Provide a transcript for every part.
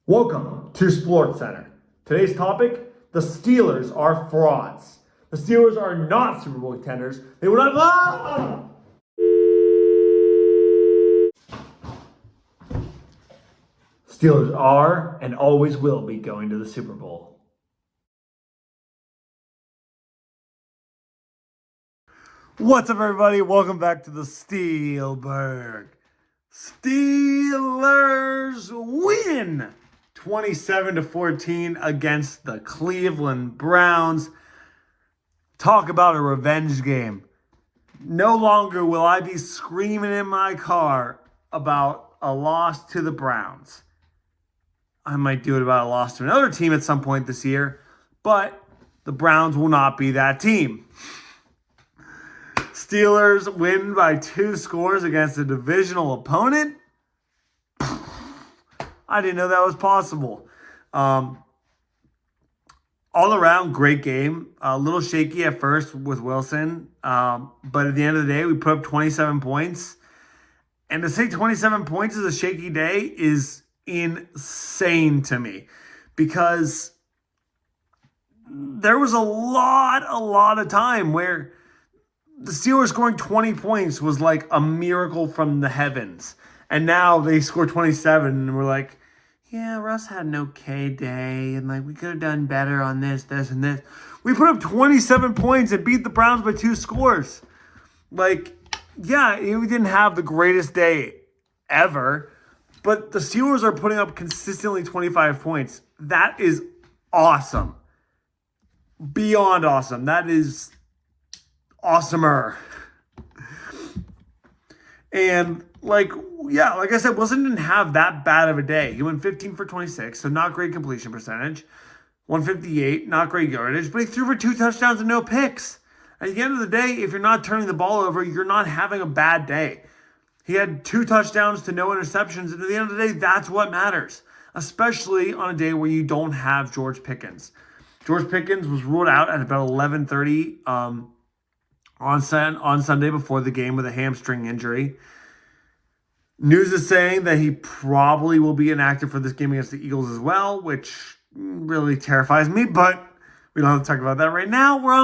Welcome to Sports Center. Today's topic, the Steelers are frauds. The Steelers are not Super Bowl contenders. They will not. Steelers are and always will be going to the Super Bowl. What's up, everybody? Welcome back to the Steelburgh. Steelers win 27-14 against the Cleveland Browns. Talk about a revenge game. No longer will I be screaming in my car about a loss to the Browns. I might do it about a loss to another team at some point this year, but the Browns will not be that team. Steelers win by 2 scores against a divisional opponent. I didn't know that was possible. All around, great game. A little shaky at first with Wilson. But at the end of the day, we put up 27 points. And to say 27 points is a shaky day is insane to me. Because there was a lot of time where the Steelers scoring 20 points was like a miracle from the heavens. And now they score 27 and we're like, yeah, Russ had an okay day, and like we could have done better on this, and this. We put up 27 points and beat the Browns by 2 scores. Like, yeah, we didn't have the greatest day ever, but the Steelers are putting up consistently 25 points. That is awesome. Beyond awesome. That is awesomer. And like I said, Wilson didn't have that bad of a day. He went 15 for 26, so not great completion percentage. 158, not great yardage, but he threw for 2 touchdowns and no picks. At the end of the day, if you're not turning the ball over, you're not having a bad day. He had 2 touchdowns to no interceptions, and at the end of the day, that's what matters, especially on a day where you don't have George Pickens. George Pickens was ruled out at about 11:30 on Sunday before the game with a hamstring injury. News is saying that he probably will be inactive for this game against the Eagles as well, which really terrifies me, but we don't have to talk about that right now. We're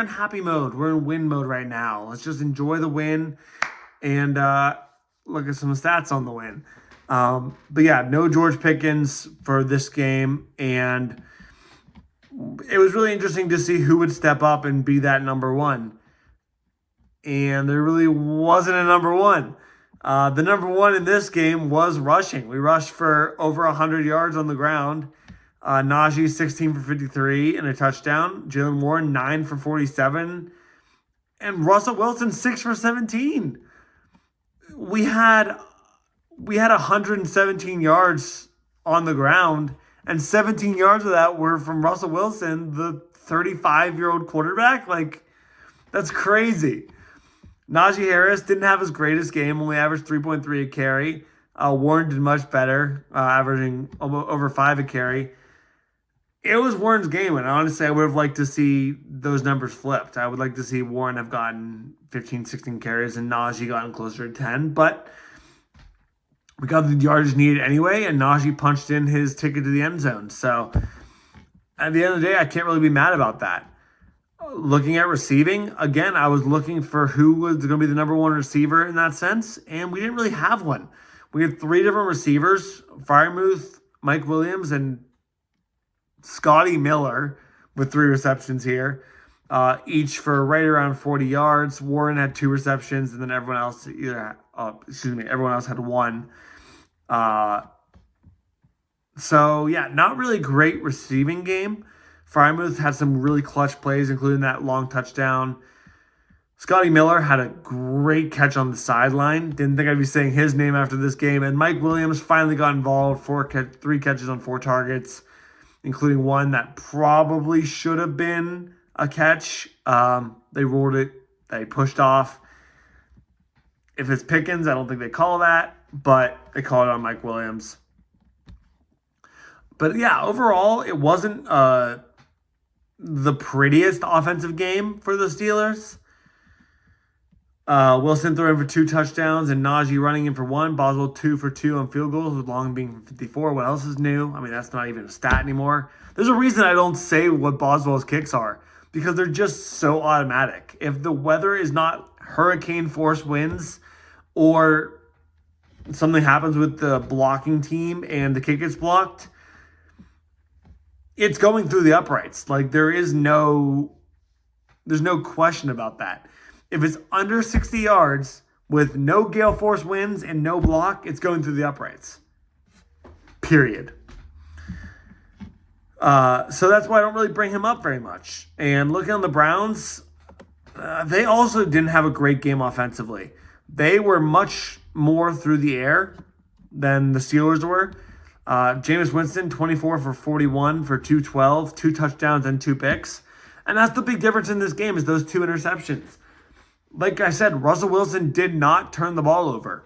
in happy mode. We're in win mode right now. Let's just enjoy the win and look at some stats on the win. But yeah, no George Pickens for this game, and it was really interesting to see who would step up and be that number one. And there really wasn't a number one. The number one in this game was rushing. We rushed for over 100 yards on the ground. Najee, 16 for 53 and a touchdown. Jalen Warren, 9 for 47. And Russell Wilson, 6 for 17. We had 117 yards on the ground, and 17 yards of that were from Russell Wilson, the 35-year-old quarterback. Like, that's crazy. Najee Harris didn't have his greatest game, only averaged 3.3 a carry. Warren did much better, averaging over 5 a carry. It was Warren's game, and honestly, I would have liked to see those numbers flipped. I would like to see Warren have gotten 15, 16 carries and Najee gotten closer to 10, but we got the yardage needed anyway, and Najee punched in his ticket to the end zone. So at the end of the day, I can't really be mad about that. Looking at receiving, again, I was looking for who was going to be the number one receiver in that sense, and we didn't really have one. We had 3 different receivers, Freiermuth, Mike Williams, and Scotty Miller with 3 receptions here, each for right around 40 yards. Warren had 2 receptions, and then everyone else everyone else had 1. So yeah, not really great receiving game. Freiermuth had some really clutch plays, including that long touchdown. Scotty Miller had a great catch on the sideline. Didn't think I'd be saying his name after this game. And Mike Williams finally got involved. 3 catches on 4 targets, including one that probably should have been a catch. They ruled it. They pushed off. If it's Pickens, I don't think they call that, but they call it on Mike Williams. But yeah, overall, it wasn't the prettiest offensive game for the Steelers. Wilson throwing for 2 touchdowns and Najee running in for 1. Boswell 2 for 2 on field goals with Long being for 54. What else is new? I mean, that's not even a stat anymore. There's a reason I don't say what Boswell's kicks are because they're just so automatic. If the weather is not hurricane force winds or something happens with the blocking team and the kick gets blocked, it's going through the uprights. Like there's no question about that. If it's under 60 yards with no gale force winds and no block, it's going through the uprights. Period. So that's why I don't really bring him up very much. And looking on the Browns, they also didn't have a great game offensively. They were much more through the air than the Steelers were. Jameis Winston, 24 for 41 for 212, 2 touchdowns and 2 picks. And that's the big difference in this game is those 2 interceptions. Like I said, Russell Wilson did not turn the ball over.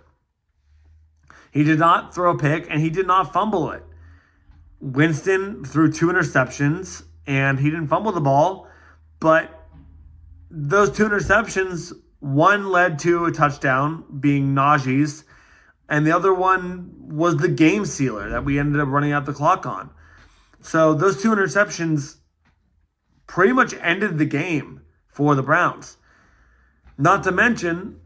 He did not throw a pick, and he did not fumble it. Winston threw 2 interceptions, and he didn't fumble the ball, but those 2 interceptions, one led to a touchdown, being Najee's, and the other one was the game sealer that we ended up running out the clock on. So those 2 interceptions pretty much ended the game for the Browns. Not to mention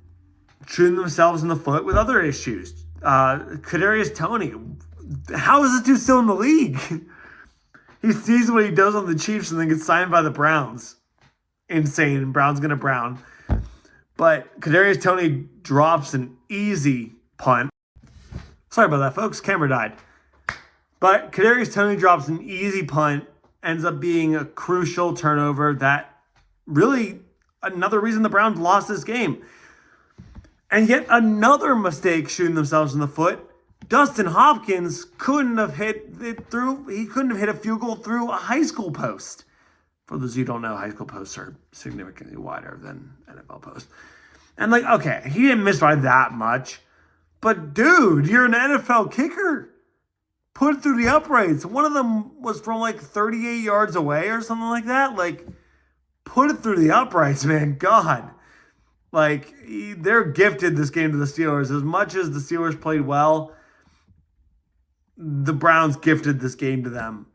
shooting themselves in the foot with other issues. Kadarius Toney, how is this dude still in the league? He sees what he does on the Chiefs and then gets signed by the Browns. Insane. Brown's gonna Brown. But Kadarius Toney drops an easy punt. Sorry about that, folks. Camera died. But Kadarius Toney drops an easy punt, ends up being a crucial turnover that really another reason the Browns lost this game. And yet another mistake shooting themselves in the foot. Dustin Hopkins couldn't have hit it through. He couldn't have hit a field goal through a high school post. For those of you who don't know, high school posts are significantly wider than NFL posts. And okay, he didn't miss by that much. But dude, you're an NFL kicker. Put it through the uprights. One of them was from 38 yards away or something like that. Put it through the uprights, man. God. They're gifted this game to the Steelers. As much as the Steelers played well, the Browns gifted this game to them.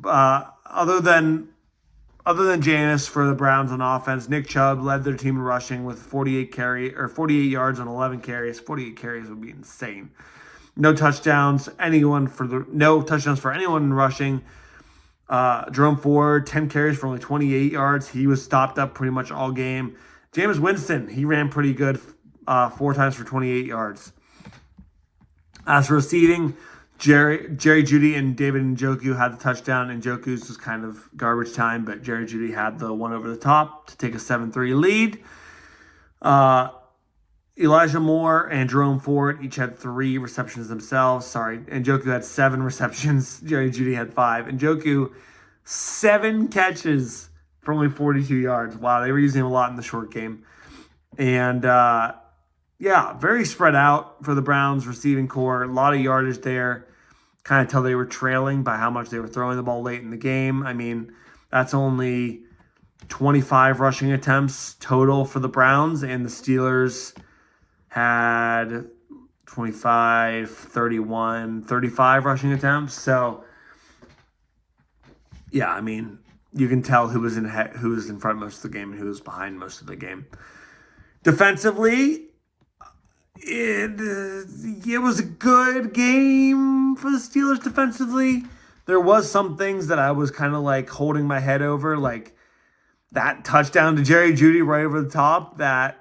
Other than Jameis for the Browns on offense, Nick Chubb led their team in rushing with 48 yards on 11 carries. 48 carries would be insane. No touchdowns. No touchdowns for anyone in rushing. Jerome Ford, 10 carries for only 28 yards. He was stopped up pretty much all game. Jameis Winston, he ran pretty good, 4 times for 28 yards. As for receiving, Jerry Jeudy and David Njoku had the touchdown. Njoku's was kind of garbage time, but Jerry Jeudy had the one over the top to take a 7-3 lead. Elijah Moore and Jerome Ford each had 3 receptions themselves. Sorry, Njoku had 7 receptions. Jerry Jeudy had 5. Njoku, 7 catches for only 42 yards. Wow, they were using him a lot in the short game. And, very spread out for the Browns receiving core. A lot of yardage there. Kind of tell they were trailing by how much they were throwing the ball late in the game. I mean, that's only 25 rushing attempts total for the Browns, and the Steelers had 25, 31, 35 rushing attempts. So, yeah, I mean, you can tell who was in front most of the game and who was behind most of the game. Defensively, it was a good game for the Steelers defensively. There was some things that I was kind of holding my head over, like that touchdown to Jerry Jeudy right over the top that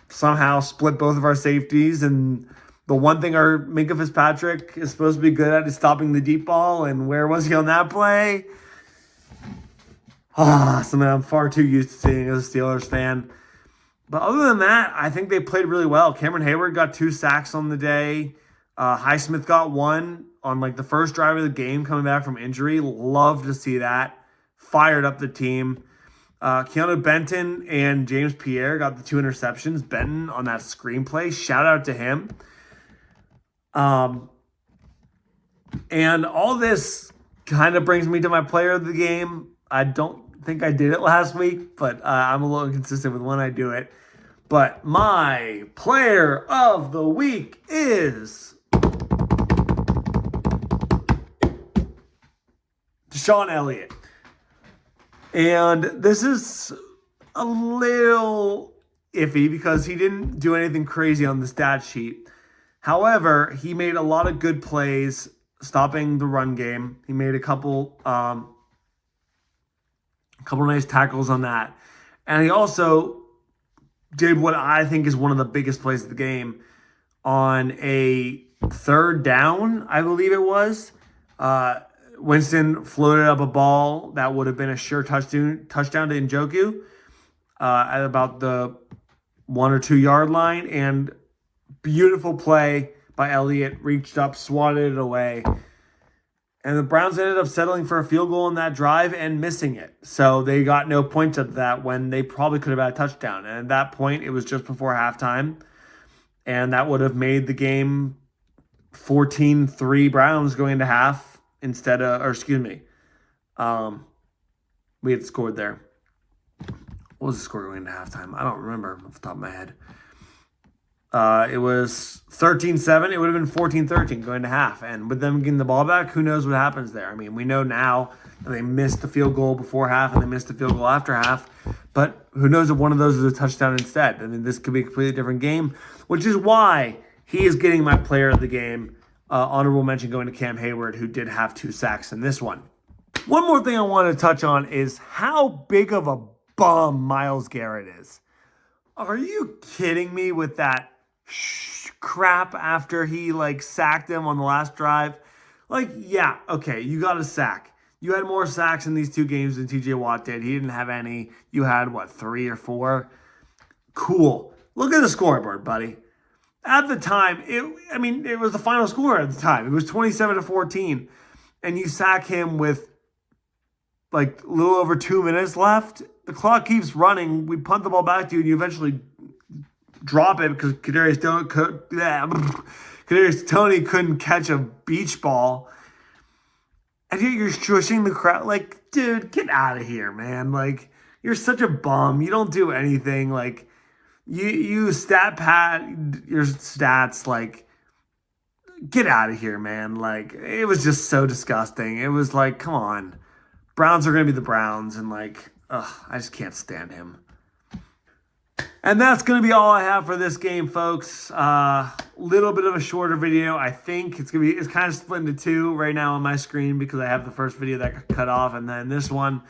somehow split both of our safeties. And the one thing our Minkah Fitzpatrick is supposed to be good at is stopping the deep ball. And where was he on that play? Something I'm far too used to seeing as a Steelers fan. But other than that, I think they played really well. Cameron Hayward got 2 sacks on the day. Highsmith got 1 on the first drive of the game coming back from injury. Love to see that. Fired up the team. Keanu Benton and James Pierre got the 2 interceptions. Benton on that screenplay. Shout out to him. And all this kind of brings me to my player of the game. I don't think I did it last week, but I'm a little inconsistent with when I do it. But my player of the week is Deshaun Elliott. And this is a little iffy because he didn't do anything crazy on the stat sheet. However, he made a lot of good plays stopping the run game. He made a couple nice tackles on that. And he also did what I think is one of the biggest plays of the game on a third down, I believe it was. Winston floated up a ball that would have been a sure touchdown to Njoku at about the 1 or 2 yard line. And beautiful play by Elliott, reached up, swatted it away. And the Browns ended up settling for a field goal in that drive and missing it. So they got no points at that when they probably could have had a touchdown. And at that point, it was just before halftime. And that would have made the game 14-3 Browns going into half instead of, we had scored there. What was the score going into halftime? I don't remember off the top of my head. It was 13-7. It would have been 14-13 going to half. And with them getting the ball back, who knows what happens there? I mean, we know now that they missed the field goal before half and they missed the field goal after half. But who knows if one of those is a touchdown instead? I mean, this could be a completely different game, which is why he is getting my player of the game. Honorable mention going to Cam Hayward, who did have 2 sacks in this one. One more thing I want to touch on is how big of a bum Myles Garrett is. Are you kidding me with that crap after he sacked him on the last drive? Yeah, okay, you got a sack. You had more sacks in these 2 games than TJ Watt did. He didn't have any. You had 3 or 4? Cool. Look at the scoreboard, buddy. At the time, it was the final score at the time. It was 27-14. And you sack him with a little over 2 minutes left. The clock keeps running. We punt the ball back to you, and you eventually drop it because Kadarius Toney couldn't catch a beach ball. And yet you're shushing the crowd. Dude, get out of here, man. You're such a bum. You don't do anything. You stat pad your stats. Get out of here, man. It was just so disgusting. It was come on. Browns are going to be the Browns. And I just can't stand him. And that's going to be all I have for this game, folks. Little bit of a shorter video. I think it's kind of split into 2 right now on my screen because I have the first video that got cut off and then this one.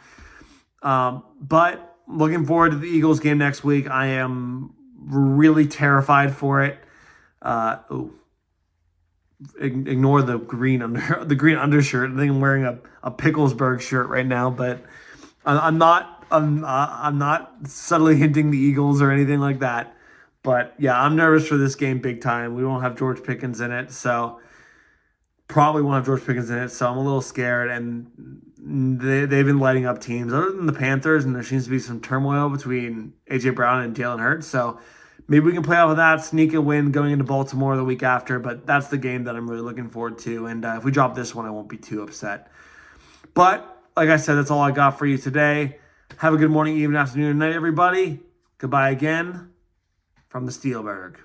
But looking forward to the Eagles game next week. I am really terrified for it. Ignore the green undershirt. I think I'm wearing a Picklesburgh shirt right now, but I'm not subtly hinting the Eagles or anything like that. But yeah, I'm nervous for this game big time. We won't have George Pickens in it, so probably won't have George Pickens in it. So I'm a little scared, and they've been lighting up teams other than the Panthers, and there seems to be some turmoil between A.J. Brown and Jalen Hurts. So maybe we can play off of that, sneak a win going into Baltimore the week after. But that's the game that I'm really looking forward to. And if we drop this one, I won't be too upset. But like I said, that's all I got for you today. Have a good morning, evening, afternoon, and night, everybody. Goodbye again from the Steelburgh.